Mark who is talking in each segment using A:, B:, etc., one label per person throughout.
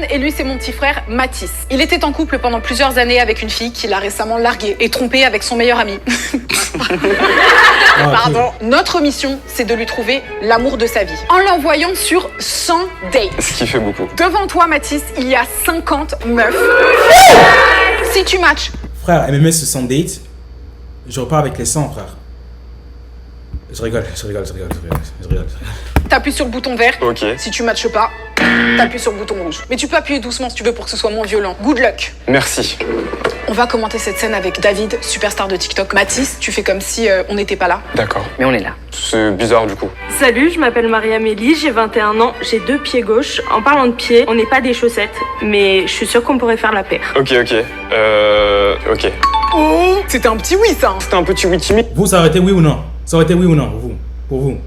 A: Et lui, c'est mon petit frère, Mathis. Il était en couple pendant plusieurs années avec une fille qu'il a récemment larguée et trompée avec son meilleur ami. Pardon. Notre mission, c'est de lui trouver l'amour de sa vie en l'envoyant sur 100 dates.
B: Ce qui fait beaucoup.
A: Devant toi, Mathis, il y a 50 meufs. Si tu matches...
C: Frère, elle me met sur 100 dates, je repars avec les 100, frère. Je rigole.
A: T'appuies sur le bouton vert.
B: Ok.
A: Si tu matches pas, t'appuies sur le bouton rouge. Mais tu peux appuyer doucement si tu veux pour que ce soit moins violent. Good luck.
B: Merci.
A: On va commenter cette scène avec David, superstar de TikTok. Mathis, tu fais comme si on n'était pas là.
B: D'accord.
D: Mais on est là.
B: C'est bizarre du coup.
E: Salut, je m'appelle Marie-Amélie, j'ai 21 ans, j'ai 2 pieds gauches. En parlant de pieds, on n'est pas des chaussettes, mais je suis sûre qu'on pourrait faire la paire.
B: Ok. Ok.
A: Oh, c'était un petit oui, ça. Hein.
B: C'était un petit oui timide.
C: Vous, ça aurait été oui ou non? Ça aurait été oui ou non pour vous?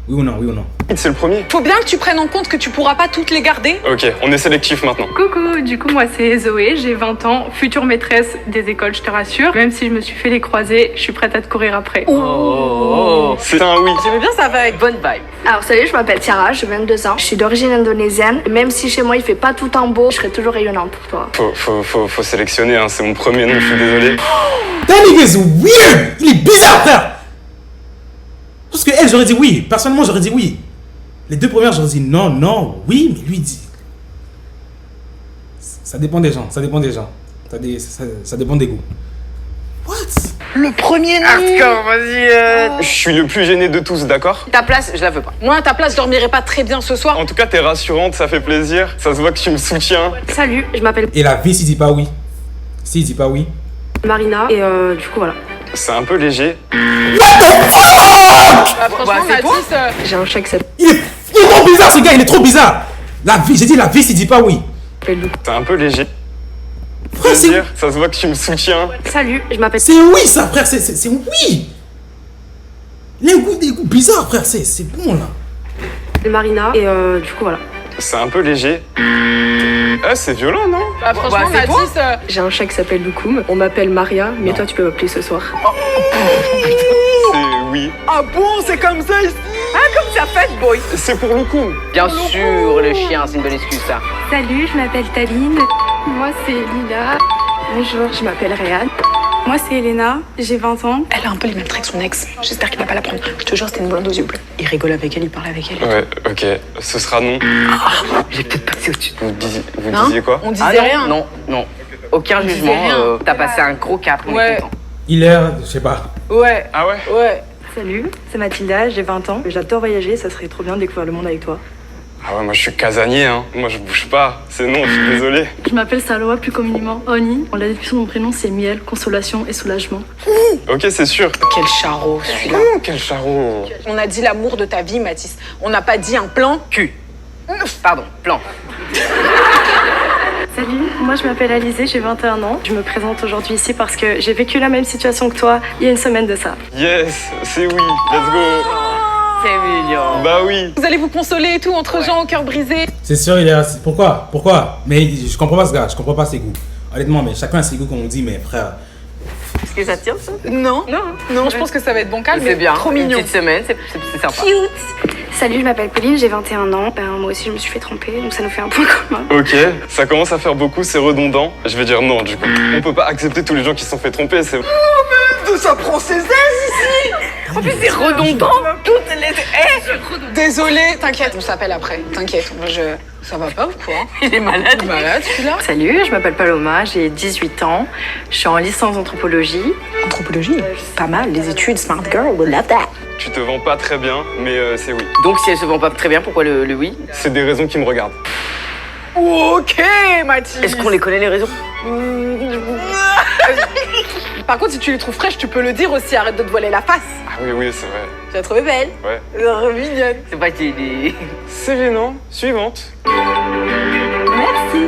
C: Oui ou non?
B: C'est le premier.
A: Faut bien que tu prennes en compte que tu pourras pas toutes les garder.
B: Ok, on est sélectif maintenant.
E: Coucou, du coup moi c'est Zoé, j'ai 20 ans, future maîtresse des écoles, je te rassure. Même si je me suis fait les croiser, je suis prête à te courir après.
B: C'est un oui.
A: J'aimais bien ça avec.
D: Bonne vibe.
F: Alors salut, je m'appelle Tiara, j'ai 22 ans. Je suis d'origine indonésienne. Même si chez moi il fait pas tout en beau, je serai toujours rayonnante pour toi.
B: Faut sélectionner, hein. C'est mon premier nom, je suis désolé.
C: That nigga is weird! Il est bizarre, frère! Parce que elle, j'aurais dit oui. Personnellement, j'aurais dit oui. Les deux premières, j'aurais dit non, oui, mais lui dit. Ça dépend des gens, ça dépend des goûts. What?
A: Le premier nom.
D: Hardcore, vas-y.
B: Je suis le plus gêné de tous, d'accord?
D: Ta place, je la veux pas.
A: Moi, à ta place, je dormirais pas très bien ce soir.
B: En tout cas, t'es rassurante, ça fait plaisir. Ça se voit que tu me soutiens.
E: Salut, je m'appelle
C: Et la vie, s'il dit pas oui. S'il dit pas oui.
E: Marina, et du coup voilà.
B: C'est un peu léger.
A: Franchement,
D: c'est toi.
A: Mathis,
E: J'ai un chat qui s'appelle
C: Il est trop bizarre, ce gars, il est trop bizarre. La vie, j'ai dit la vie, s'il dit pas oui.
E: Lou.
B: C'est un peu léger.
C: Frère, c'est
B: Plaisir, ça se voit que tu me soutiens.
E: Salut, je m'appelle
C: oui, ça, frère, c'est oui. Les goûts bizarres, frère, c'est bon, là.
E: Marina, et du coup voilà.
B: C'est un peu léger. Ah, c'est violent, non?
A: franchement,
D: c'est
A: Mathis,
E: J'ai un chat qui s'appelle Loukoum. On m'appelle Maria, mais toi tu peux m'appeler ce soir.
B: C'est oui.
A: ah bon, c'est comme ça ici.
D: Comme ça fait, boy.
B: C'est pour le coup.
D: Bien sûr, le chien, c'est une bonne excuse, ça.
E: Salut, je m'appelle Taline. Moi c'est Lila. Bonjour, je m'appelle Réal. Moi c'est Elena, j'ai 20 ans.
A: Elle a un peu les mêmes traits que son ex. J'espère qu'il va pas la prendre. Je te jure, c'était une blonde aux yeux bleus. Il rigole avec elle, il parle avec elle.
B: Ouais, ok. Ce sera non.
D: J'ai peut-être passé au-dessus.
B: Vous
A: Hein
B: disiez quoi?
A: On disait
D: Ah non,
A: rien.
D: non. Aucun
A: disait
D: jugement.
A: rien.
D: T'as passé un gros cap, on est
A: Ouais.
D: content.
C: Il est, je sais pas.
A: Ouais.
B: Ah ouais?
A: Ouais.
E: Salut, c'est Mathilda, j'ai 20 ans. J'adore voyager, ça serait trop bien de découvrir le monde avec toi.
B: Ah ouais, moi je suis casanier, hein. Moi je bouge pas. C'est non, je suis désolé.
E: Je m'appelle Saloa, plus communément Oni. La description de mon prénom c'est miel, consolation et soulagement.
B: Ok, c'est sûr.
A: Quel charreau, celui-là.
B: Quel charreau.
A: On a dit l'amour de ta vie, Mathis. On n'a pas dit un plan.
D: Cul. Pardon, plan.
E: Salut, moi je m'appelle Alizée, j'ai 21 ans. Je me présente aujourd'hui ici parce que j'ai vécu la même situation que toi il y a une semaine de ça.
B: Yes, c'est oui. Let's go.
D: C'est mignon.
B: Bah oui.
A: Vous allez vous consoler et tout entre gens au cœur brisé.
C: C'est sûr, il est. Pourquoi? Mais je comprends pas ce gars, je comprends pas ses goûts. Honnêtement, mais chacun a ses goûts, comme on dit, mais frère.
D: Est-ce que ça tient, ça?
A: Non. Non, je pense que ça va être bancal, mais
D: C'est bien.
A: trop
D: Une
A: mignon.
D: petite semaine, c'est sympa.
F: Salut, je m'appelle Pauline, j'ai 21 ans. Moi aussi je me suis fait tromper, donc ça nous fait un point commun.
B: Ok, ça commence à faire beaucoup, c'est redondant. Je vais dire non, du coup. On peut pas accepter tous les gens qui se sont fait tromper, c'est...
A: Ça prend ses aises ici.
D: En plus, c'est redondant. Toutes les...
A: Désolé, t'inquiète, on s'appelle après. T'inquiète, ça va pas ou quoi?
D: Il est malade.
A: Malade celui-là.
E: Salut, je m'appelle Paloma, j'ai 18 ans. Je suis en licence d'anthropologie.
A: Anthropologie, pas mal, les études, smart girl, we love that.
B: Tu te vends pas très bien, mais c'est oui.
D: Donc, si elle se vend pas très bien, pourquoi le oui?
B: C'est des raisons qui me regardent.
A: Ok, Mathis.
D: Est-ce qu'on les connaît, les raisons?
A: Par contre, si tu les trouves fraîches, tu peux le dire aussi, arrête de te voiler la face.
B: Ah oui, c'est vrai.
A: Tu l'as trouvée belle.
B: Ouais.
A: Mignonne.
D: C'est pas qu'il y ait des...
B: C'est gênant. Suivante.
A: Merci.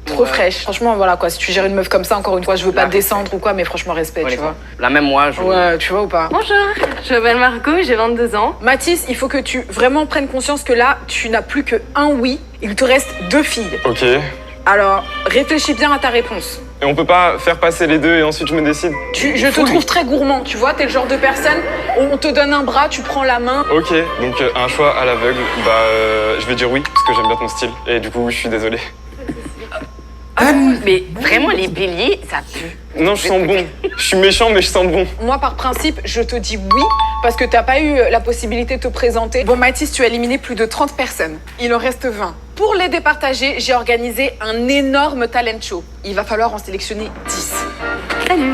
A: Trop fraîche. Franchement, voilà quoi. Si tu gères une meuf comme ça, encore une fois, je veux pas
D: La
A: descendre ou quoi, mais franchement, respect, tu vois.
D: Là, même moi, je...
E: Euh,
A: Ouais, tu vois ou pas?
E: Bonjour, je m'appelle Margot, j'ai 22 ans.
A: Mathis, il faut que tu vraiment prennes conscience que là, tu n'as plus que un oui. Il te reste 2 filles.
B: Ok.
A: Alors, réfléchis bien à ta réponse.
B: Et on peut pas faire passer les deux et ensuite je me décide.
A: Je te trouve très gourmand, tu vois, t'es le genre de personne, on te donne un bras, tu prends la main.
B: Ok, donc un choix à l'aveugle, je vais dire oui, parce que j'aime bien ton style. Et du coup, je suis désolé.
D: Mais vraiment, les béliers, ça pue.
B: Non, je sens bon. Je suis méchant, mais je sens bon.
A: Moi, par principe, je te dis oui, parce que t'as pas eu la possibilité de te présenter. Bon, Mathis, tu as éliminé plus de 30 personnes. Il en reste 20. Pour les départager, j'ai organisé un énorme talent show. Il va falloir en sélectionner 10.
F: Salut.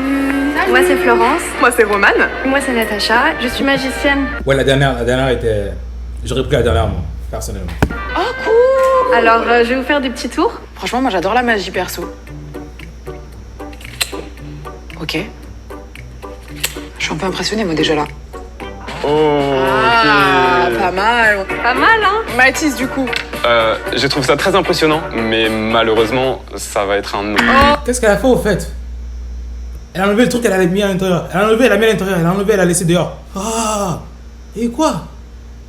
F: Moi c'est Florence.
E: Moi, c'est Romane.
F: Moi c'est Natacha. Je suis magicienne.
C: Ouais, la dernière était. J'aurais pris la dernière, moi, personnellement.
A: Oh, cool!
F: Alors je vais vous faire des petits tours.
A: Franchement, moi, j'adore la magie perso. Ok. Je suis un peu impressionnée, moi, déjà là.
B: Oh,
A: Ah, pas mal.
F: Pas mal hein.
A: Mathis, du coup.
B: Je trouve ça très impressionnant, mais malheureusement, ça va être un non.
C: Qu'est-ce qu'elle a fait au fait? Elle a enlevé le truc qu'elle avait mis à l'intérieur. Elle a enlevé, elle a mis à l'intérieur. Elle a enlevé, elle a laissé dehors. Ah! Et quoi?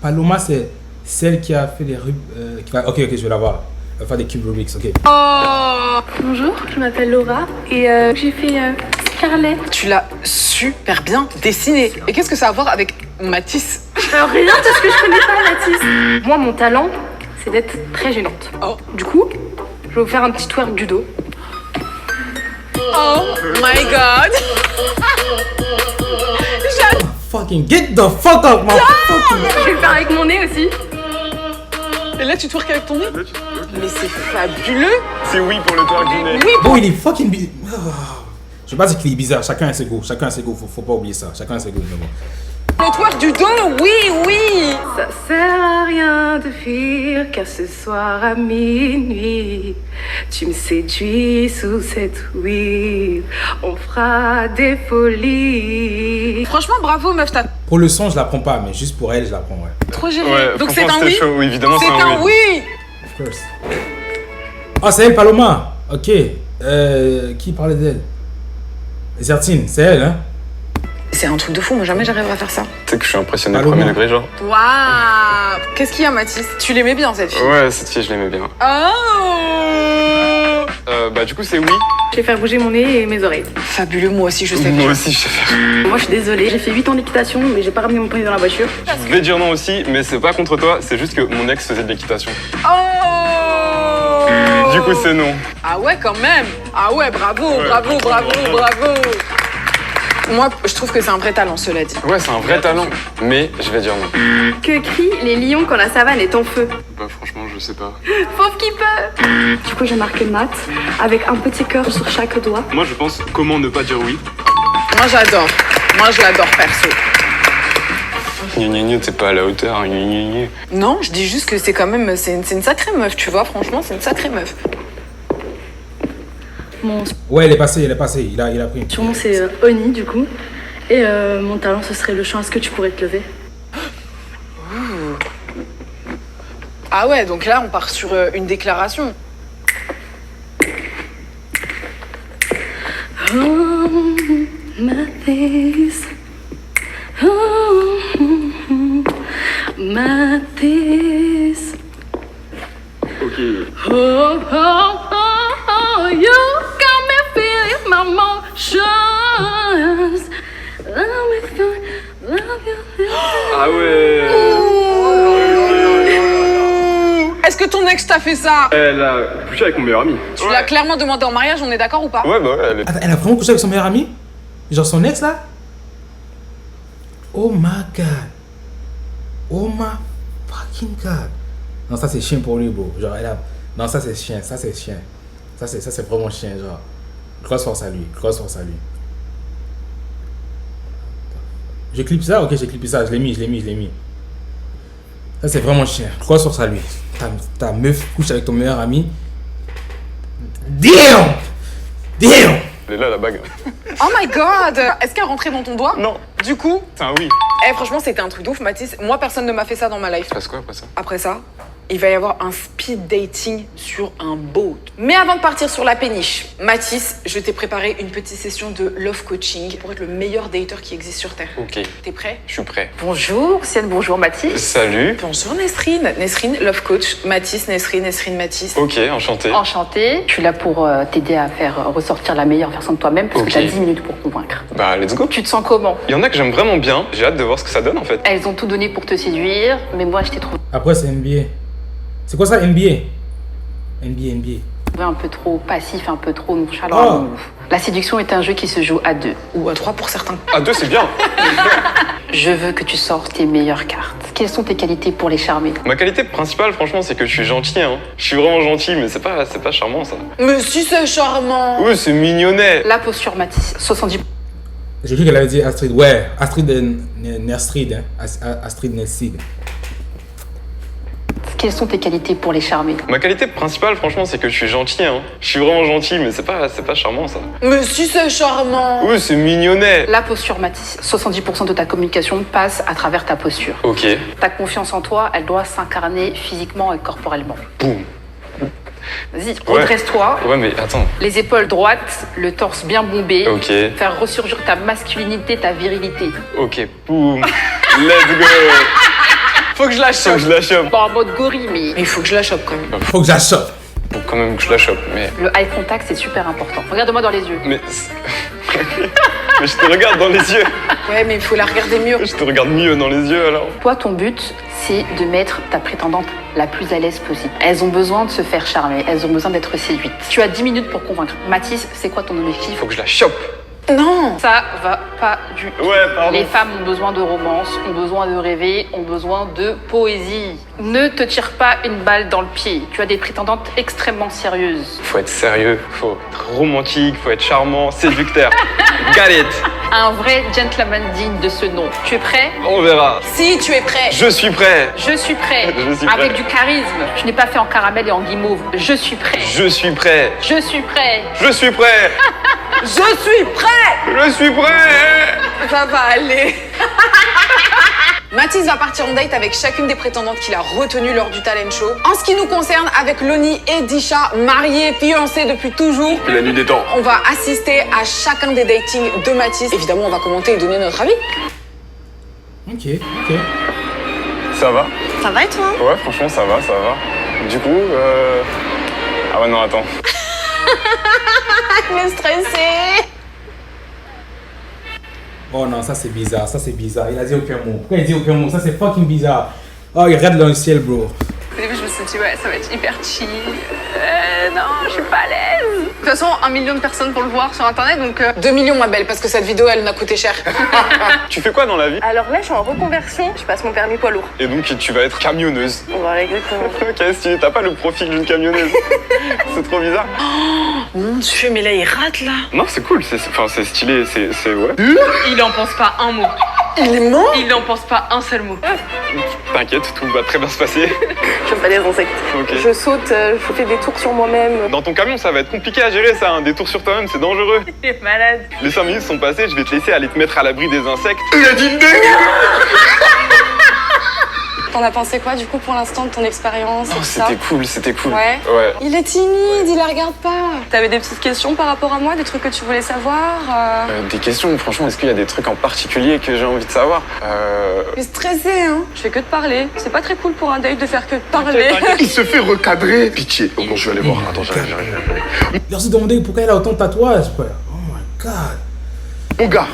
C: Paloma, c'est celle qui a fait les Ok, je vais la voir. Elle va faire des cubes Rubik's, ok.
F: Bonjour, je m'appelle Laura et j'ai fait Scarlett.
A: Tu l'as super bien dessiné. Et qu'est-ce que ça a à voir avec Mathis?
F: Rien parce que je connais pas Mathis. Moi mon talent c'est d'être très gênante.
A: Oh.
F: Du coup, je vais vous faire un petit twerk du dos.
A: Oh my god!
C: Fucking get the fuck up, man!
F: Je vais le faire avec mon nez aussi.
A: Et là, tu twerks avec ton nez? Mais c'est fabuleux!
B: C'est oui pour le twerk du nez.
A: Oui,
C: Bon, il est fucking bizarre. Je sais pas dire qu'il est bizarre. Chacun a ses goûts. Chacun a ses goûts. Faut pas oublier ça. Chacun a ses goûts. Mais bon.
A: le twerk du dos, oui!
F: Ça sert à rien de fuir car ce soir à minuit tu me séduis sous cette weed. On fera des folies.
A: Franchement, bravo, meuf, t'as
C: Pour le son, je la prends pas, mais juste pour elle, je la prends, ouais.
A: trop géré.
B: Ouais,
A: Donc c'est
B: franchement,
A: un oui?
B: c'était chaud, oui, évidemment,
A: C'est un oui!
C: Of course. Oh, c'est elle, Paloma. Ok. Qui parlait d'elle? Zertine, c'est elle, hein?
A: C'est un truc de fou, moi jamais j'arriverai à faire ça.
B: Tu sais que je suis impressionné
C: Paloma.
B: premier degré, genre.
A: Waouh! Qu'est-ce qu'il y a, Mathis? Tu l'aimais bien, cette fille?
B: Ouais, cette fille, je l'aimais bien.
A: Oh!
B: Du coup, c'est oui.
F: Je vais faire bouger mon nez et mes oreilles.
A: Fabuleux, moi aussi, je sais
B: Moi
A: faire.
B: aussi, je sais faire.
F: Moi je suis désolée, j'ai fait 8 ans d'équitation mais j'ai pas ramené mon poney dans la voiture.
B: Je vais dire non aussi, mais c'est pas contre toi, c'est juste que mon ex faisait de l'équitation.
A: Oh!
B: Du coup, c'est non.
A: Ah ouais, quand même! Ah ouais, bravo,
B: Ouais,
A: bravo, bravo, bravo! Moi, je trouve que c'est un vrai talent, cela dit.
B: Ouais, c'est un vrai talent, mais je vais dire non.
F: Que crient les lions quand la savane est en feu?
B: Bah, franchement, je sais pas.
F: Pauvre qui peut. Du coup j'ai marqué maths avec un petit cœur sur chaque doigt.
B: Moi, je pense comment ne pas dire oui.
A: Moi, j'adore. Moi, je l'adore, perso.
B: Gna, t'es pas à la hauteur, hein, gna.
A: Non, je dis juste que c'est quand même... C'est une sacrée meuf, tu vois, franchement, c'est une sacrée meuf.
F: Mon
C: Ouais, il est passé, il a pris.
F: surnom c'est Oni du coup. Et mon talent ce serait le chant. Est-ce que tu pourrais te lever?
A: Ah ouais, donc là, on part sur une déclaration.
F: Oh, Mathis. Oh, Mathis.
B: Ok.
F: Oh, oh, oh, oh, you got me feeling my emotions. Love me feel, love you.
B: Ah ouais.
A: Est-ce que ton ex t'a fait ça?
B: Elle a couché avec mon meilleur ami.
A: Tu l'as clairement demandé en mariage, on est d'accord ou pas?
B: Ouais, bah ouais, elle est...
C: Attends, elle a vraiment couché avec son meilleur ami? Genre son ex, là? Oh my god. Oh my fucking god. Non, ça c'est chien pour lui, bro. Genre, elle a... Non, ça c'est chien, ça c'est chien. Ça c'est vraiment chien, genre. Grosse force à lui, grosse force à lui. Je clip ça? Ok, j'ai clippé ça, je l'ai mis. Ça c'est vraiment chien, grosse force à lui. Ta meuf couche avec ton meilleur ami. Damn! Damn!
B: Elle est là, la bague.
A: Oh my god! Est-ce qu'elle rentrait dans ton doigt?
B: Non.
A: Du coup,
B: C'est un oui.
A: franchement, c'était un truc de ouf, Mathis. Moi, personne ne m'a fait ça dans ma life.
B: Tu passes quoi après ça?
A: Après ça, Il va y avoir un speed dating sur un boat. Mais avant de partir sur la péniche, Mathis, je t'ai préparé une petite session de love coaching pour être le meilleur dater qui existe sur Terre.
B: Ok,
A: T'es prêt?
B: je suis prêt.
D: Bonjour, Sienne, bonjour Mathis.
B: Salut.
A: Bonjour Nesrine. Nesrine, love coach. Mathis, Nesrine, Mathis.
B: Ok, enchanté.
D: Enchantée. Je suis là pour t'aider à faire ressortir la meilleure version de toi-même parce
B: Ok.
D: que t'as 10 minutes pour convaincre.
B: Bah, let's go.
D: Tu te sens comment?
B: Il y en a que j'aime vraiment bien. J'ai hâte de voir ce que ça donne en fait.
D: Elles ont tout donné pour te séduire, mais moi je t'ai trouvé
C: Après, c'est NBA. C'est quoi ça, NBA? NBA.
D: un peu trop passif, un peu trop nonchalant.
C: Oh.
D: La séduction est un jeu qui se joue à 2.
A: Ou à 3 pour certains.
B: À 2, c'est bien.
D: Je veux que tu sortes tes meilleures cartes. Quelles sont tes qualités pour les charmer?
B: Ma qualité principale, franchement, c'est que je suis gentil. Hein. Je suis vraiment gentil, mais c'est pas charmant ça.
A: Mais si c'est charmant.
B: Oui, c'est mignonnet.
D: La posture Mathis, 70%.
C: J'ai cru qu'elle avait dit Astrid. Ouais, Astrid Nestrid. Hein. Astrid Nestrid.
D: Quelles sont tes qualités pour les charmer?
B: Ma qualité principale, franchement, c'est que je suis gentil. Hein. Je suis vraiment gentil, mais c'est pas charmant ça.
A: Mais si c'est charmant.
B: Oui, c'est mignonnet.
D: La posture Mathis, 70% de ta communication passe à travers ta posture.
B: Ok,
D: Ta confiance en toi, elle doit s'incarner physiquement et corporellement.
B: boum.
D: Vas-y, redresse-toi.
B: Ouais, mais attends.
D: Les épaules droites, le torse bien bombé.
B: Ok,
D: Faire ressurgir ta masculinité, ta virilité.
B: ok, boum. Let's go.
A: Faut que je la
B: Faut que
A: chope.
B: je la chope.
D: Pas en mode gorille, mais
A: Mais il faut que je la chope quand même.
C: Faut que j'achète.
B: Faut quand même que je la chope, mais...
D: le eye contact, c'est super important. Regarde-moi dans les yeux.
B: Mais je te regarde dans les yeux.
A: Ouais, mais il faut la regarder mieux.
B: Je te regarde mieux dans les yeux alors.
D: Toi, ton but, c'est de mettre ta prétendante la plus à l'aise possible. Elles ont besoin de se faire charmer, elles ont besoin d'être séduites. Tu as 10 minutes pour convaincre. Mathis, c'est quoi ton objectif?
B: Faut que je la chope.
A: Non.
D: Ça va pas du tout.
B: Ouais, pardon.
D: Les femmes ont besoin de romance, ont besoin de rêver, ont besoin de poésie. Ne te tire pas une balle dans le pied. Tu as des prétendantes extrêmement sérieuses.
B: Faut être sérieux, faut être romantique, faut être charmant, séducteur. Got it.
D: Un vrai gentleman digne de ce nom. Tu es prêt?
B: On verra.
A: Si tu es prêt.
B: Je suis prêt.
D: Je suis prêt.
B: Je suis prêt.
D: Avec du charisme. Je n'ai pas fait en caramel et en guimauve. Je suis prêt.
B: Je suis prêt.
D: Je suis prêt.
B: Je suis prêt.
A: Je suis prêt.
B: Je suis prêt.
A: Ça va aller. Mathis va partir en date avec chacune des prétendantes qu'il a retenues lors du talent show. En ce qui nous concerne, avec Loni et Disha, mariés, fiancés depuis toujours,
B: La nuit des temps.
A: on va assister à chacun des datings de Mathis. Évidemment, on va commenter et donner notre avis.
C: Ok.
B: Ça va?
F: Ça va et toi?
B: Ouais, franchement, ça va. Du coup, Ah ouais, non, attends.
A: Mais stressé.
C: Oh non, ça c'est bizarre. Il a dit aucun mot. Pourquoi il dit aucun mot? Ça c'est fucking bizarre. Oh, il regarde dans le ciel, bro.
F: Au début, je me suis dit, ouais, ça va être hyper chill. Non, je suis pas à l'aise. De toute façon, 1 million de personnes pour le voir sur internet, donc.
A: 2 millions, ma belle, parce que cette vidéo, elle m'a coûté cher.
B: Tu fais quoi dans la vie?
F: Alors là, je suis en reconversion, je passe mon permis poids lourd.
B: Et donc, tu vas être camionneuse.
F: Voilà, exactement.
B: Ok, stylé. T'as pas le profil d'une camionneuse. C'est trop bizarre.
A: Mon Dieu, mais là, il rate, là.
B: Non, c'est cool. C'est stylé. C'est ouais.
E: Il en pense pas un mot.
A: Il ment.
E: Il n'en pense pas un seul mot.
B: T'inquiète, tout va très bien se passer.
F: Je pas des insectes.
B: Ok.
F: Je saute, je fais des tours sur moi-même.
B: Dans ton camion, ça va être compliqué à gérer ça. Hein. Des tours sur toi-même, c'est dangereux.
E: Il est malade.
B: Les 5 minutes sont passées, je vais te laisser aller te mettre à l'abri des insectes. Il a dit une dingue.
F: T'en as pensé quoi, du coup, pour l'instant, de ton expérience et tout ça?
B: C'était cool.
F: Ouais.
B: Ouais.
F: Il est timide, il la regarde pas. T'avais des petites questions par rapport à moi, des trucs que tu voulais savoir
B: Des questions, franchement, est-ce qu'il y a des trucs en particulier que j'ai envie de savoir?
A: Mais stressé, hein.
F: Je fais que de parler. C'est pas très cool pour un date de faire que de parler.
G: Il se fait recadrer. Pitié. Oh bon, je vais aller voir. Attends, j'arrive.
C: Il a aussi demandé pourquoi il a autant de tatouages, frère. Oh my god.
G: Mon gars,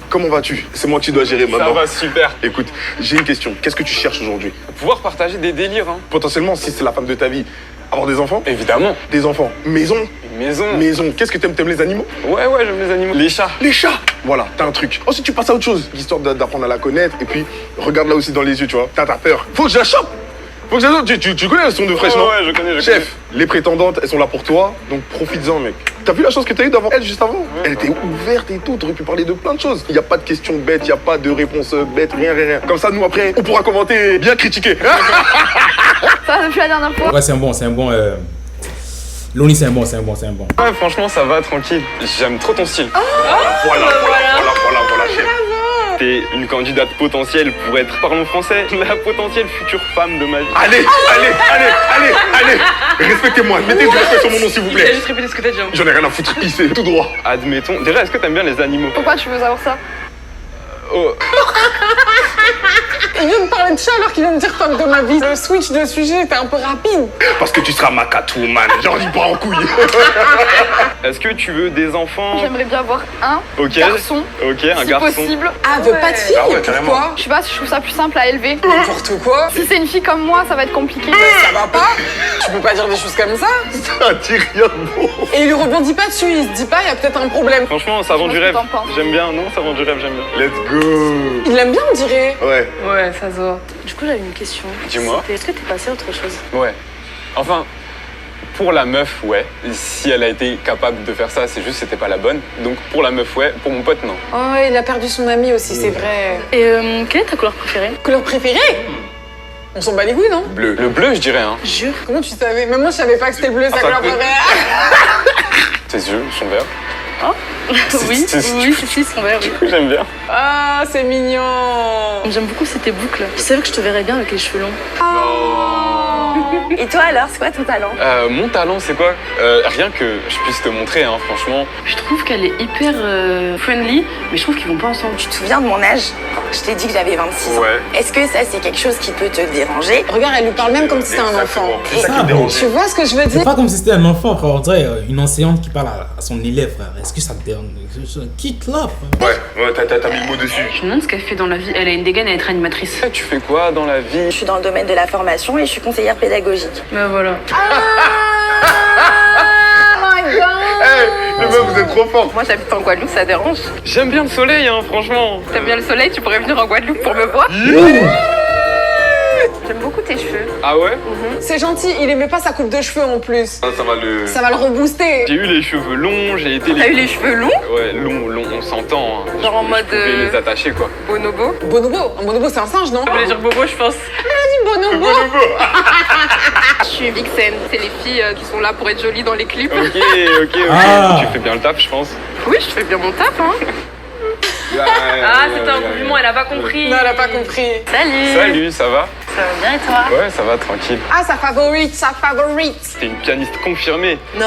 G: comment vas-tu? C'est moi qui dois gérer
B: Ça
G: maintenant.
B: va super.
G: Écoute, j'ai une question. Qu'est-ce que tu cherches aujourd'hui?
B: Pouvoir partager des délires, hein.
G: Potentiellement, si c'est la femme de ta vie, avoir des enfants?
B: Évidemment.
G: Des enfants. Maison?
B: Une maison.
G: Maison. Qu'est-ce que t'aimes? T'aimes les animaux?
B: Ouais, j'aime les animaux. Les chats.
G: Les chats! Voilà, t'as un truc. Ensuite, tu passes à autre chose, histoire d'apprendre à la connaître. Et puis, regarde là aussi dans les yeux, tu vois. T'as peur. Faut que je la chope! Faut que je la chope. Tu connais le son de fraîche, non?
B: Ouais, je connais.
G: Chef, les prétendantes, elles sont là pour toi, donc profites-en, mec. T'as vu la chance que t'as eue d'avoir elle juste avant? Elle était ouverte et tout, t'aurais pu parler de plein de choses. Y a pas de questions bêtes, y a pas de réponses bêtes, rien. Comme ça, nous, après, on pourra commenter et bien critiquer.
F: Ça, depuis la dernière fois.
C: Ouais, c'est un bon. Loni, c'est un bon.
B: Ouais, franchement, ça va, tranquille. J'aime trop ton style.
G: Voilà, chef.
B: T'es une candidate potentielle pour être, parlons français, la potentielle future femme de ma vie.
G: Allez. Respectez-moi, mettez du respect sur mon nom s'il vous
E: Il a
G: plaît.
E: juste répété ce que t'as dit. Hein.
G: J'en ai rien à foutre, ici, tout droit.
B: Admettons, déjà, est-ce que t'aimes bien les animaux?
D: Pourquoi tu veux savoir ça?
B: Oh,
A: Il vient de parler de chat alors qu'il vient de dire femme de ma vie. Le switch de sujet était un peu rapide.
G: Parce que tu seras ma Catwoman, j'en dis pas en couille.
B: est-ce que tu veux des enfants?
D: J'aimerais bien avoir un
B: Ok.
D: garçon,
B: Ok, un
D: si
B: garçon.
D: possible.
A: Ah, veut pas de fille?
G: Ah ouais, carrément.
A: Pourquoi?
D: Je sais pas, je trouve ça plus simple à élever.
A: N'importe quoi.
D: Si c'est une fille comme moi, ça va être compliqué.
A: Ça va pas? Tu peux pas dire des choses comme ça.
G: Ça dit rien de bon.
A: Et il lui rebondit pas dessus, il se dit pas, il y a peut-être un problème.
B: Franchement, ça vend
D: Je
B: du
D: sais
B: rêve.
D: pas ce que t'en penses.
B: J'aime bien, non, ça vend du rêve, j'aime bien.
G: Let's go.
A: Il l'aime bien, on dirait.
G: Ouais.
F: Ouais, ça se voit.
E: Du coup, j'avais une question.
B: Dis-moi.
E: Est-ce que t'es passé à autre chose?
B: Ouais. Enfin, pour la meuf, ouais. Si elle a été capable de faire ça, c'est juste c'était pas la bonne. Donc pour la meuf, ouais. Pour mon pote, non.
A: Oh, il a perdu son ami aussi, c'est vrai.
E: Et quelle est ta couleur préférée?
A: Couleur préférée? On s'en bat les couilles, non?
G: Bleu.
B: Le bleu, je dirais, hein.
E: Jure.
A: Comment tu savais? Même moi, je savais pas que c'était le bleu, sa
B: ça
A: couleur
B: peut-
A: préférée.
B: Tes yeux sont verts.
E: Oui, si, sont verts, oui.
B: J'aime bien.
A: Ah, c'est mignon.
E: J'aime beaucoup tes boucles. Je savais que je te verrais bien avec les cheveux longs.
F: Et toi alors, c'est quoi ton talent?
B: Mon talent, c'est quoi? Rien que je puisse te montrer, hein, franchement.
E: Je trouve qu'elle est hyper friendly, mais je trouve qu'ils vont pas ensemble.
H: Tu te souviens de mon âge? Je t'ai dit que j'avais 26 ans.
B: Ouais.
H: Est-ce que ça, c'est quelque chose qui peut te déranger?
A: Regarde, elle lui parle même comme si c'était un enfant.
G: C'est ça qui
C: Ça,
G: me
C: bon.
G: dérange.
A: Tu vois ce que je veux
C: C'est
A: dire?
C: pas comme si c'était un enfant, frère. On dirait une enseignante qui parle à son élève, frère. Est-ce que ça te dérange? Quitte là, frère.
G: Ouais, t'as mis le mot dessus.
E: Je me demande ce qu'elle fait dans la vie. Elle a une dégaine à être animatrice.
B: Tu fais quoi dans la vie?
H: Je suis dans le domaine de la formation et je suis conseillère pédagogique.
E: Mais voilà.
G: Eh, les meufs, vous êtes trop forts.
F: Moi j'habite en Guadeloupe, ça dérange.
B: J'aime bien le soleil, hein, franchement.
F: T'aimes bien le soleil, tu pourrais venir en Guadeloupe pour me voir. J'aime beaucoup tes cheveux.
B: Ah ouais?
A: C'est gentil, il aimait pas sa coupe de cheveux en plus.
G: Ça va le...
A: Ça va le rebooster.
B: J'ai eu les cheveux longs, j'ai été...
F: T'as eu les cheveux longs?
B: Ouais, long, on s'entend. Hein.
F: Genre en
B: Je
F: mode,
B: pouvais les attacher, quoi.
F: Bonobo?
A: Bonobo. Un bonobo, c'est un singe, non?
E: Je voulais dire Bobo, je pense.
A: Bonobo.
F: Je suis Vixen, c'est les filles qui sont là pour être jolies dans les clips.
B: Ok.
C: Ah.
B: Tu fais bien le taf, je pense.
F: Oui, je fais bien mon taf, hein.
E: Ah, c'était un compliment, elle a pas compris.
A: Non, elle a pas compris.
E: Salut.
B: Salut, ça va?
E: Ça va bien et toi?
B: Ouais, ça va, tranquille.
A: Ah, sa favorite.
B: T'es une pianiste confirmée.
I: Non,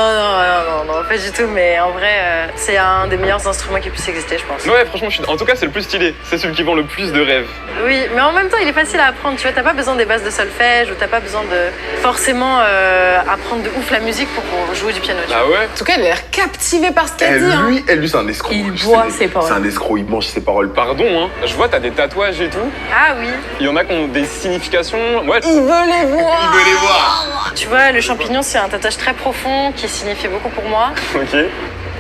I: pas du tout, mais en vrai, c'est un des meilleurs instruments qui puisse exister, je pense.
B: Ouais, franchement, en tout cas, c'est le plus stylé. C'est celui qui vend le plus de rêves.
I: Oui, mais en même temps, il est facile à apprendre, tu vois, t'as pas besoin des bases de solfège ou t'as pas besoin de forcément apprendre de ouf la musique pour jouer du piano, tu vois.
B: Ah ouais?
A: En tout cas, elle a l'air captivée par ce qu'elle
G: Eh,
A: dit. Hein.
G: lui, c'est un escroc.
E: Il
G: Je
E: boit
G: sais,
E: ses paroles.
G: C'est un escroc, il mange ses paroles.
B: Pardon, hein. Je vois, t'as des tatouages et tout.
I: Ah oui,
B: Il y en a qui ont des significations. Ouais.
A: Il veut les voir.
G: Il veut les voir.
I: tu vois, le champignon, c'est un tatouage très profond qui signifiait beaucoup pour moi.
B: Ok.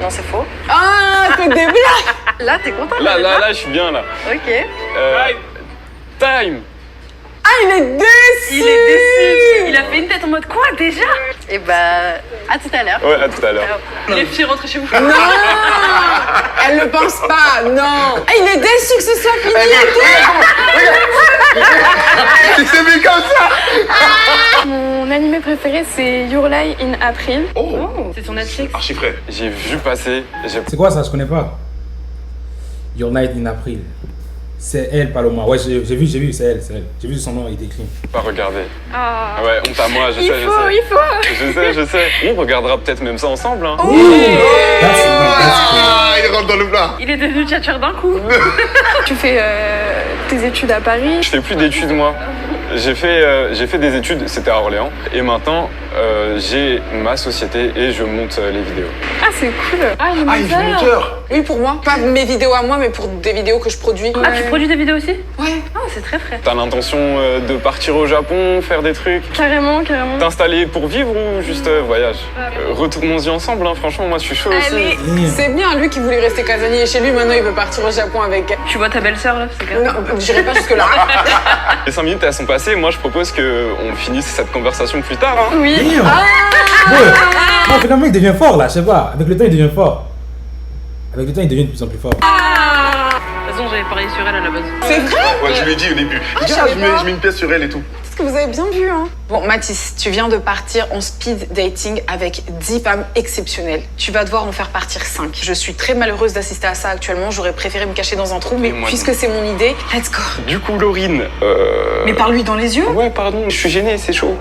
I: Non, c'est faux.
A: Ah, que des blagues.
I: Là, t'es content
B: Là, je suis bien, là.
I: Ok.
B: Time.
A: Ah, il est déçu.
E: Il est déçu. Il a fait une tête en mode quoi déjà?
I: Et bah, à tout à l'heure.
B: Ouais, à tout à l'heure.
E: Les filles, rentrez chez vous.
A: Non. Elle le pense pas, non. Ah, il est déçu que ce soit fini et tout.
G: Il s'est mis comme ça.
F: Mon animé préféré, c'est Your Lie in April.
G: Oh,
E: C'est sur Netflix.
G: archi frais.
B: J'ai vu passer. J'ai
C: C'est quoi ça? Je connais pas. Your Night in April. C'est elle, Paloma. Ouais, j'ai vu, c'est elle. J'ai vu son nom, il est écrit.
B: pas regardé.
F: Ah.
B: Ouais, honte à moi, je sais.
F: Il faut.
B: Je sais. On regardera peut-être même ça ensemble, hein.
C: That's
G: Ah, il rentre dans le plat.
E: Il est devenu tchatcheur d'un coup.
F: Tu fais tes études à Paris.
B: Je fais plus d'études, moi. J'ai fait des études, c'était à Orléans. Et maintenant, j'ai ma société et je monte les vidéos.
F: Ah, c'est cool. Ah, il est
G: Ah, il fait monteur.
A: Oui, pour moi. Pas mes vidéos à moi, mais pour des vidéos que je produis.
E: Ah, tu produis des vidéos aussi?
A: Ouais.
E: Ah, c'est très frais.
B: T'as l'intention de partir au Japon, faire des trucs,
F: Carrément.
B: t'installer pour vivre ou juste voyage? Retournons-y ensemble, hein. Franchement, moi je suis chaud aussi.
A: Allez.
C: it.
A: C'est bien, lui qui voulait rester casanier chez lui, maintenant il veut partir au Japon avec.
E: Tu vois ta belle-sœur là? C'est clair.
A: Non, j'irai pas jusque-là.
B: Les 5 minutes elles sont passées, moi je propose qu'on finisse cette conversation plus tard, hein.
F: Oui.
C: Damn. Ouais. Non, finalement, il devient fort là, je sais pas. Avec le temps, il devient fort. Avec le temps, il devient de plus en plus fort.
E: De toute façon, j'avais parié sur elle à la base.
A: C'est vrai?
G: Ouais, je lui ai dit au début.
A: je
G: Je
A: savais
G: je
A: pas.
G: mets une pièce sur elle et tout.
A: Parce que vous avez bien vu, hein. Bon, Mathis, tu viens de partir en speed dating avec 10 femmes exceptionnelles. Tu vas devoir en faire partir 5. Je suis très malheureuse d'assister à ça actuellement. J'aurais préféré me cacher dans un trou, mais
B: moi,
A: puisque c'est mon idée, let's go.
B: Du coup, Laurine.
A: Mais parle-lui dans les yeux.
B: Ouais, pardon, je suis gêné, c'est chaud.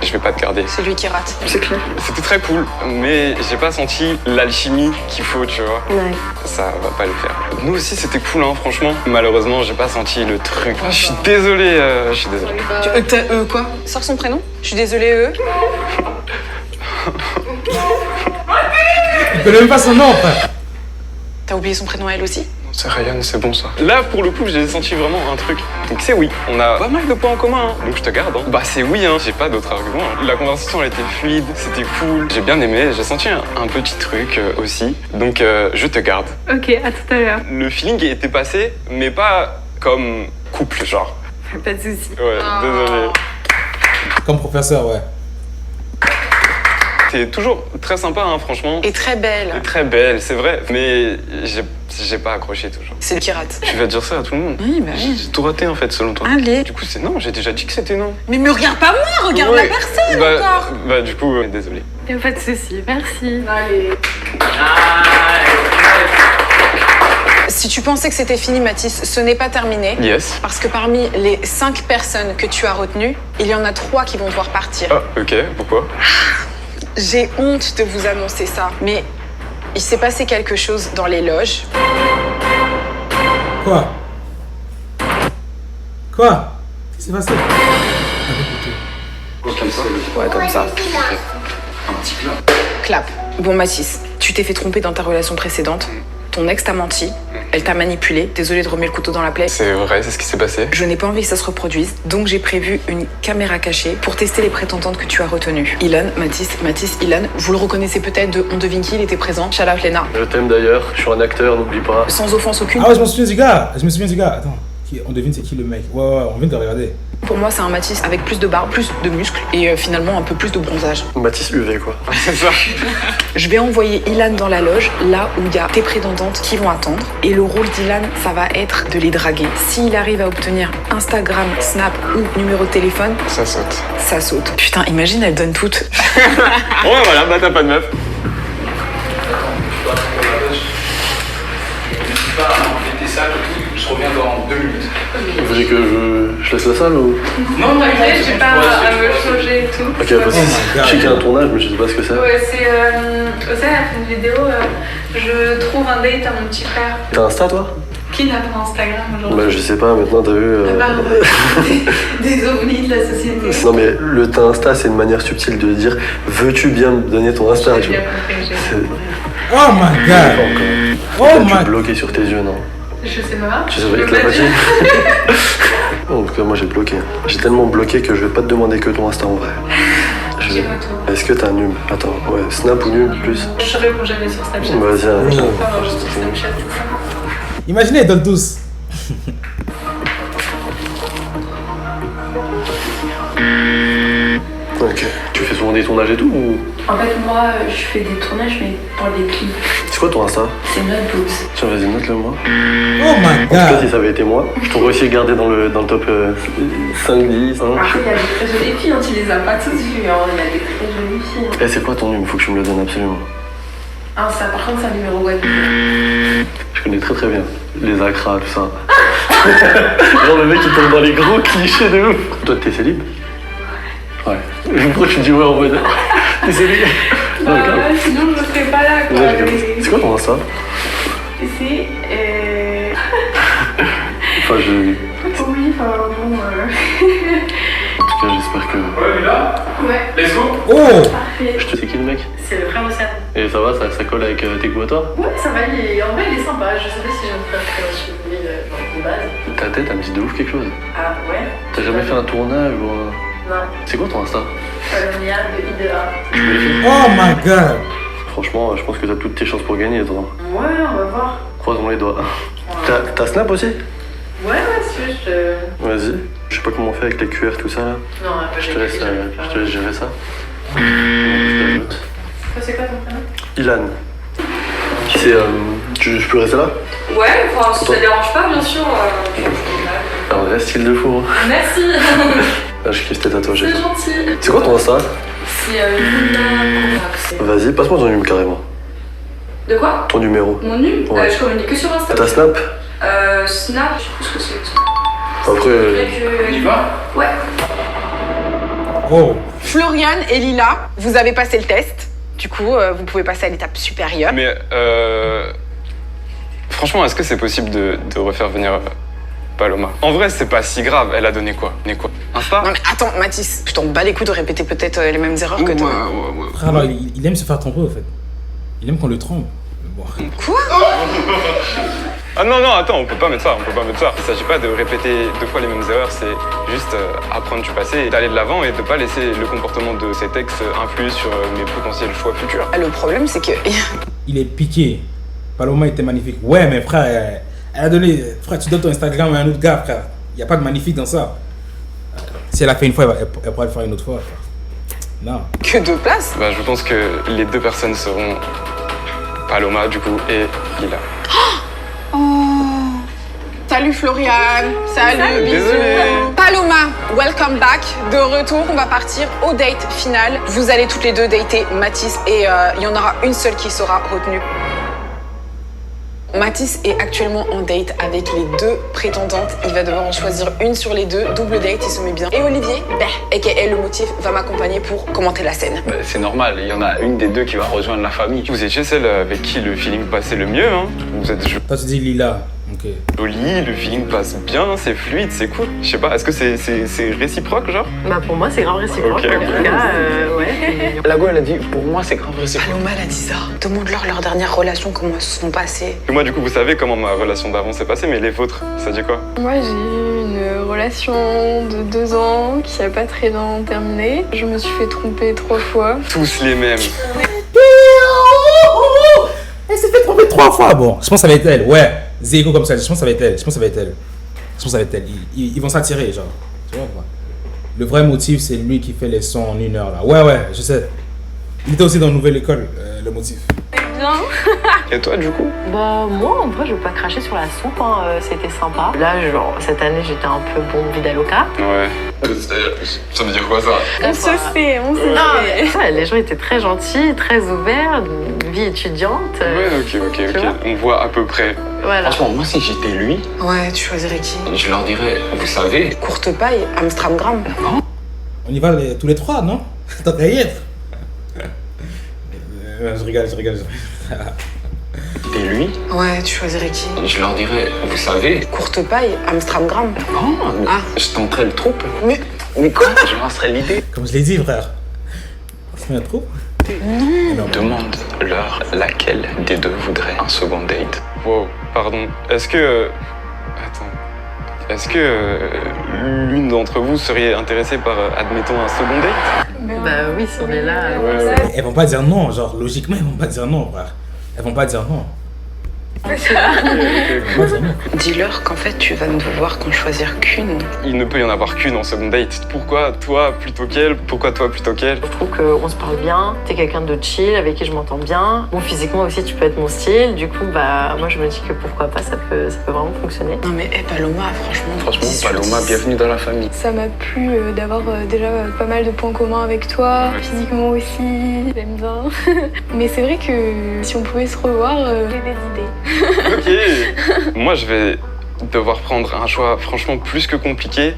B: Je vais pas te garder.
A: C'est lui qui rate.
F: C'est clair.
B: C'était très cool, mais j'ai pas senti l'alchimie qu'il faut, tu vois.
F: Ouais.
B: Ça va pas le faire. Nous aussi, c'était cool, hein, franchement. Malheureusement, j'ai pas senti le truc. Ah, je suis désolé,
A: Quoi? Sors son prénom. Je suis désolée,
C: Il connaît même pas son nom, frère.
A: T'as oublié son prénom à elle aussi?
B: C'est Ryan, c'est bon ça. Là, pour le coup, j'ai senti vraiment un truc. Donc c'est oui. On a pas mal de points en commun, hein. Donc je te garde. Hein. Bah c'est oui, hein. J'ai pas d'autres arguments. Hein. La conversation, elle était fluide, c'était cool. J'ai bien aimé, j'ai senti un petit truc aussi. Donc je te garde.
E: Ok, à tout à l'heure.
B: Le feeling était passé, mais pas comme couple, genre.
E: Pas de soucis.
B: Ouais, désolé.
C: Comme professeur, ouais.
B: T'es toujours très sympa, hein, franchement.
A: Et très belle.
B: Et très belle, c'est vrai. Mais j'ai pas accroché toujours.
A: C'est lui qui rate.
B: Tu vas dire ça à tout le monde.
A: Oui, bah oui.
B: J'ai tout raté en fait, selon toi.
A: Allez.
B: Du coup, c'est non, j'ai déjà dit que c'était non.
A: Mais me regarde pas moi, regarde
B: Ouais.
A: la personne encore.
B: Bah, du coup, désolé.
E: Y'a pas de soucis, merci.
A: Allez. Si tu pensais que c'était fini, Mathis, ce n'est pas terminé.
B: Yes.
A: Parce que parmi les 5 personnes que tu as retenues, il y en a 3 qui vont devoir partir.
B: Ah, ok, pourquoi?
A: J'ai honte de vous annoncer ça, mais il s'est passé quelque chose dans les loges.
C: Quoi? Qu'est-ce qui s'est passé?
A: Ouais, comme ça. Clap. Bon, Mathis, tu t'es fait tromper dans ta relation précédente. Ton ex t'a menti. Elle t'a manipulé. Désolée de remettre le couteau dans la plaie.
B: C'est vrai, c'est ce qui s'est passé.
A: Je n'ai pas envie que ça se reproduise, donc j'ai prévu une caméra cachée pour tester les prétendantes que tu as retenues. Ilan, Mathis, Ilan, vous le reconnaissez peut-être de On devine qui, il était présent. Shout out Lena.
J: Je t'aime d'ailleurs, je suis un acteur, n'oublie pas.
A: Sans offense aucune.
C: Ah ouais, je me souviens du gars. Attends, on devine c'est qui le mec. Ouais, on vient de regarder.
A: Pour moi, c'est un Mathis avec plus de barbe, plus de muscles et finalement un peu plus de bronzage.
J: Mathis UV quoi.
B: C'est ça.
A: Je vais envoyer Ilan dans la loge, là où il y a tes prétendantes qui vont attendre. Et le rôle d'Ilan, ça va être de les draguer. S'il arrive à obtenir Instagram, Snap ou numéro de téléphone,
B: Ça saute.
A: ça saute. Putain, imagine, elle donne toutes.
B: Ouais, voilà, bah t'as pas de meuf.
C: Je reviens dans 2 minutes.
J: Vous voulez que je laisse la salle ou?
E: Non, t'inquiète, j'ai pas à me changer et tout.
J: Ok, parce que je sais qu'il y a un tournage, mais je sais pas ce que c'est.
E: Ouais, c'est. Vous savez, à la fin de vidéo, je trouve un date à mon petit frère.
J: T'as Insta toi?
E: Qui n'a pas Instagram aujourd'hui?
J: Bah je sais pas, maintenant t'as vu...
E: Des ovnis de la société.
J: Non mais le t'as Insta c'est une manière subtile de dire veux-tu bien me donner ton Insta
E: J'ai
J: tu
E: bien
J: vois.
E: compris, j'ai
J: C'est-
E: compris.
C: Oh my god! Oh
J: T'as
C: my...
J: dû bloquer sur tes yeux non?
E: Je sais pas.
J: Tu sais pas, te l'as pas dit. En tout cas moi j'ai bloqué. J'ai tellement bloqué que je vais pas te demander que ton Insta en vrai.
E: J'ai pas tout.
J: Est-ce que t'as un num? Attends, ouais, Snap ou num plus?
E: Je réponds jamais sur Snapchat.
J: Vas-y,
E: Je
J: attends.
E: peux pas enregistrer Snapchat, c'est ça.
C: Imaginez, elle donne tous.
J: Ok. Tu fais souvent des tournages et tout ou...
E: En fait, moi, je fais des tournages, mais pour des clips.
J: C'est quoi ton Insta?
E: C'est Note 12.
J: Tiens, vas-y, note-le moi.
C: Oh my
J: En tout cas, si
C: god!
J: ça avait été moi, je t'aurais aussi gardé dans le top 5, 10, hein.
E: Après, il y a des très jolies filles, hein, tu les as pas toutes vues, hein. Il y a des très jolies filles.
J: Eh, c'est quoi ton numéro? Faut que tu me le donnes absolument.
E: Ah, ça, par contre, c'est un numéro web.
J: Je connais très très bien. Les acras, tout ça. Genre le mec il tombe dans les gros clichés de ouf. Toi, t'es célib? Ouais. Pourquoi tu dis ouais en mode... T'es célib?
E: Bah, sinon, je serais pas là, quoi.
J: Ouais, c'est quoi ton Insta?
E: C'est.
J: Enfin, je...
E: Oui, enfin, bon.
J: En tout cas, j'espère que...
E: Ouais,
C: Oh!
E: parfait.
J: Je te sais qui le mec?
E: C'est le frère Océane.
J: Et ça va, ça colle avec tes goûts à toi?
E: Ouais, ça va, en vrai, il est sympa. Je sais pas si j'ai un frère que je suis de base.
J: Ta tête, elle me dit de ouf quelque chose.
E: Ah, ouais?
J: T'as jamais fait un tournage ou un...
E: Non.
J: C'est quoi ton Insta?
E: Polonia de IDEA.
J: Tu me l'écris?
C: Oh my god!
J: Franchement, je pense que t'as toutes tes chances pour gagner, toi.
E: Ouais, on va voir.
J: Croisons les doigts.
E: Ouais.
J: T'as Snap aussi?
E: Ouais, si tu veux,
J: Vas-y. Je sais pas comment on fait avec les QR, tout ça là.
E: Non,
J: Je te laisse gérer ça.
E: Toi, c'est quoi ton prénom?
J: Ilan. C'est... je peux rester là?
E: Ouais, enfin, si ça dérange pas, bien sûr.
J: Un vrai style de fou. Hein.
E: Merci.
J: Ah, je kiffe tes tatouages.
F: C'est gentil.
J: C'est quoi ton Insta?
F: C'est Luna Corax.
J: Vas-y, passe-moi ton numéro carrément.
F: De quoi?
J: Ton numéro.
F: Mon numéro?
J: Ouais.
F: Je communique que sur Insta.
J: T'as Snap?
F: Snap, je sais plus ce que c'est.
J: Après.
F: On y va? Ouais.
C: Oh,
A: Florian et Lila, vous avez passé le test. Du coup, vous pouvez passer à l'étape supérieure.
B: Mais franchement, est-ce que c'est possible de refaire venir Paloma? En vrai, c'est pas si grave. Elle a donné quoi? Insta?
A: Non mais attends, Mathis, je t'en bats les couilles de répéter peut-être les mêmes erreurs que toi.
B: Ouais.
C: frère, alors, il aime se faire tromper, en fait. Il aime qu'on le trompe. Bon.
A: Quoi?
B: Ah non, attends, on peut pas mettre ça. Il s'agit pas de répéter 2 fois les mêmes erreurs, c'est juste apprendre du passé et d'aller de l'avant et de pas laisser le comportement de cet ex influer sur mes potentiels choix futurs.
A: Le problème, c'est que...
C: Il est piqué. Paloma était magnifique. Ouais, mais frère, elle a donné... Frère, tu donnes ton Instagram à un autre gars, frère. Il y a pas de magnifique dans ça. Si elle a fait une fois, elle pourra le faire une autre fois, frère. Non.
A: Que 2 places?
B: Bah, je pense que les 2 personnes seront Paloma, du coup, et Lila.
A: Salut Florian, salut, bisous.
B: Désolé.
A: Paloma, welcome back. De retour, on va partir au date final. Vous allez toutes les 2 dater Mathis et il y en aura une seule qui sera retenue. Mathis est actuellement en date avec les 2 prétendantes. Il va devoir en choisir une sur les 2. Double date, il se met bien. Et Olivier, aka le motif, va m'accompagner pour commenter la scène.
K: Bah, c'est normal, il y en a une des 2 qui va rejoindre la famille.
B: Vous étiez celle avec qui le feeling passait le mieux, hein. Vous êtes
C: Toi, tu dis Lila. Ok.
B: joli, le feeling passe bien, c'est fluide, c'est cool. Je sais pas, est-ce que c'est réciproque, genre?
I: Bah pour moi c'est grave réciproque.
B: Ok,
I: En
B: ok.
I: tout cas, ouais.
K: La go, elle a dit, pour moi, c'est grave réciproque.
A: Paloma, elle a dit ça. Demande-leur leur dernière relation, comment elles se sont passées.
B: Et moi, du coup, vous savez comment ma relation d'avant s'est passée, mais les vôtres, ça dit quoi?
F: Moi, j'ai eu une relation de 2 ans qui a pas très bien terminé. Je me suis fait tromper 3 fois.
B: Tous les mêmes.
C: Elle s'est fait tromper 3 fois. Bon, je pense que ça va être elle. Ouais, Zégo comme ça. Je pense que ça va être elle. Ils vont s'attirer, genre. Tu vois quoi. Le vrai motif, c'est lui qui fait les sons en 1 heure là. Ouais, je sais. Il était aussi dans la nouvelle école, le motif.
F: Bien.
B: Et toi, du coup?
I: Bah moi en vrai je veux pas cracher sur la soupe, hein. C'était sympa. Là genre cette année j'étais un peu bon vida loca.
B: Ouais. Ça veut dire quoi, ça?
F: On se fait.
I: Non, mais les gens étaient très gentils, très ouverts, une vie étudiante.
B: Ouais, ok.
I: vois
B: On voit à peu près.
I: Voilà.
K: Franchement, moi, si j'étais lui,
A: Ouais, tu choisirais qui?
K: je leur dirais, vous savez,
A: Courte paille, Amstramgram.
C: On y va tous les 3, non? T'as payé? Je rigole.
K: c'était lui,
A: Ouais, tu choisirais qui?
K: je leur dirais, vous savez,
A: Courte paille, Amstramgram.
K: non,
A: Ah.
K: je tenterais le troupe.
A: Mais
K: Mais quoi? Je lancerais l'idée.
C: Comme je l'ai dit, frère. C'est un trou? Non.
K: Demande-leur laquelle des 2 voudrait un second date.
B: Wow, pardon. Est-ce que l'une d'entre vous serait intéressée par, admettons, un second date?
I: Bah oui si on est là.
B: Ouais.
C: Elles vont pas dire non, genre, logiquement, elles vont pas dire non, frère. Elles vont pas dire non.
A: dis-leur qu'en fait, tu vas ne devoir qu'en choisir qu'une.
B: Il ne peut y en avoir qu'une en second date. Pourquoi toi plutôt qu'elle? Pourquoi toi plutôt qu'elle?
I: Je trouve qu'on se parle bien, t'es quelqu'un de chill, avec qui je m'entends bien. Bon, physiquement aussi, tu peux être mon style. Du coup, bah, moi, je me dis que pourquoi pas, ça peut vraiment fonctionner.
A: Non mais, Paloma, franchement... 10 sur
K: Paloma,
A: 10.
K: bienvenue dans la famille.
F: Ça m'a plu d'avoir déjà pas mal de points communs avec toi, physiquement aussi, j'aime bien. Mais c'est vrai que si on pouvait se revoir, j'ai des idées.
B: Ok. Moi, je vais devoir prendre un choix franchement plus que compliqué.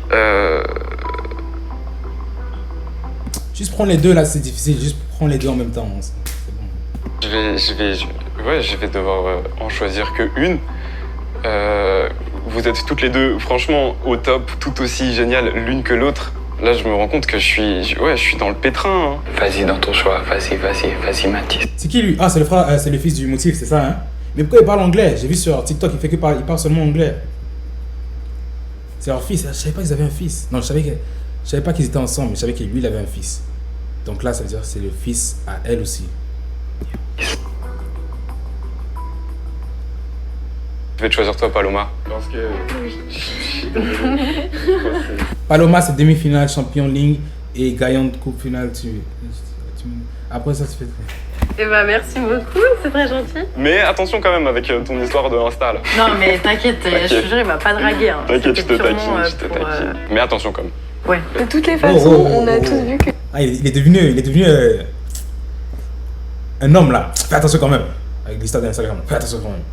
C: Juste prends les 2 là, c'est difficile. Juste prends les 2 en même temps. C'est bon.
B: Je vais devoir en choisir que une. Vous êtes toutes les 2 franchement au top, tout aussi géniales l'une que l'autre. Là, je me rends compte que je suis dans le pétrin. Hein.
K: Vas-y dans ton choix, vas-y Mathis.
C: C'est qui lui? Ah, c'est le frère, c'est le fils du motif, c'est ça, hein? Mais pourquoi il parle anglais? J'ai vu sur TikTok, il parle seulement anglais. C'est leur fils. Je savais pas qu'ils avaient un fils. Non, je savais pas qu'ils étaient ensemble, mais je savais que lui, il avait un fils. Donc là, ça veut dire que c'est le fils à elle aussi.
B: Je vais te choisir toi, Paloma. Parce que...
C: Paloma, c'est demi-finale, champion ligne et gagnante coupe finale. Après ça, tu fais...
I: Eh bah, merci beaucoup, c'est très gentil.
B: Mais attention quand même avec ton histoire de Insta, là.
I: Non, mais t'inquiète, je te jure, il m'a pas dragué. Hein.
B: T'inquiète, je te
I: C'était
B: taquine,
I: purement,
B: je te
I: pour,
B: taquine. Mais attention quand même.
I: Ouais.
F: De toutes les façons, on a tous vu que...
C: Ah, il est devenu un homme là. Fais attention quand même. Avec l'histoire d'Instagram. Fais attention quand même.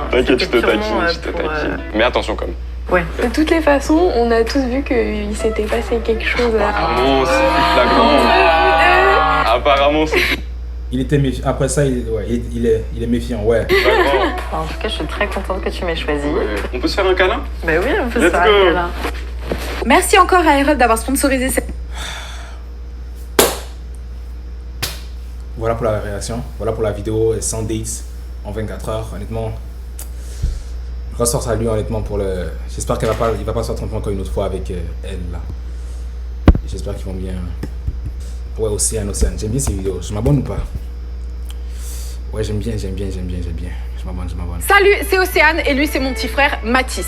B: T'inquiète, je te
I: C'était
B: taquine,
I: purement,
B: je te
I: pour,
B: taquine. Mais attention quand même.
I: Ouais.
F: De toutes les façons, on a tous vu qu'il s'était passé quelque chose là.
B: Apparemment, c'est plus flagrant. Apparemment, c'est plus
C: Il était méfiant. Après ça, il est méfiant, ouais.
B: flagrant.
I: En tout cas, je suis très contente que tu m'aies choisi.
B: On peut se faire un câlin?
I: Bah oui, on peut se
B: Let's
I: faire
B: go.
I: un câlin.
A: Merci encore à Aerod d'avoir sponsorisé cette...
C: Voilà pour la réaction. Voilà pour la vidéo 100 dates en 24 heures. Honnêtement, je ressors à lui honnêtement pour le... J'espère qu'il va pas se tromper encore une autre fois avec elle là. J'espère qu'ils vont bien... Ouais, Océane. J'aime bien ces vidéos. Je m'abonne ou pas? Ouais, j'aime bien. Je m'abonne.
A: Salut, c'est Océane et lui c'est mon petit frère Mathis.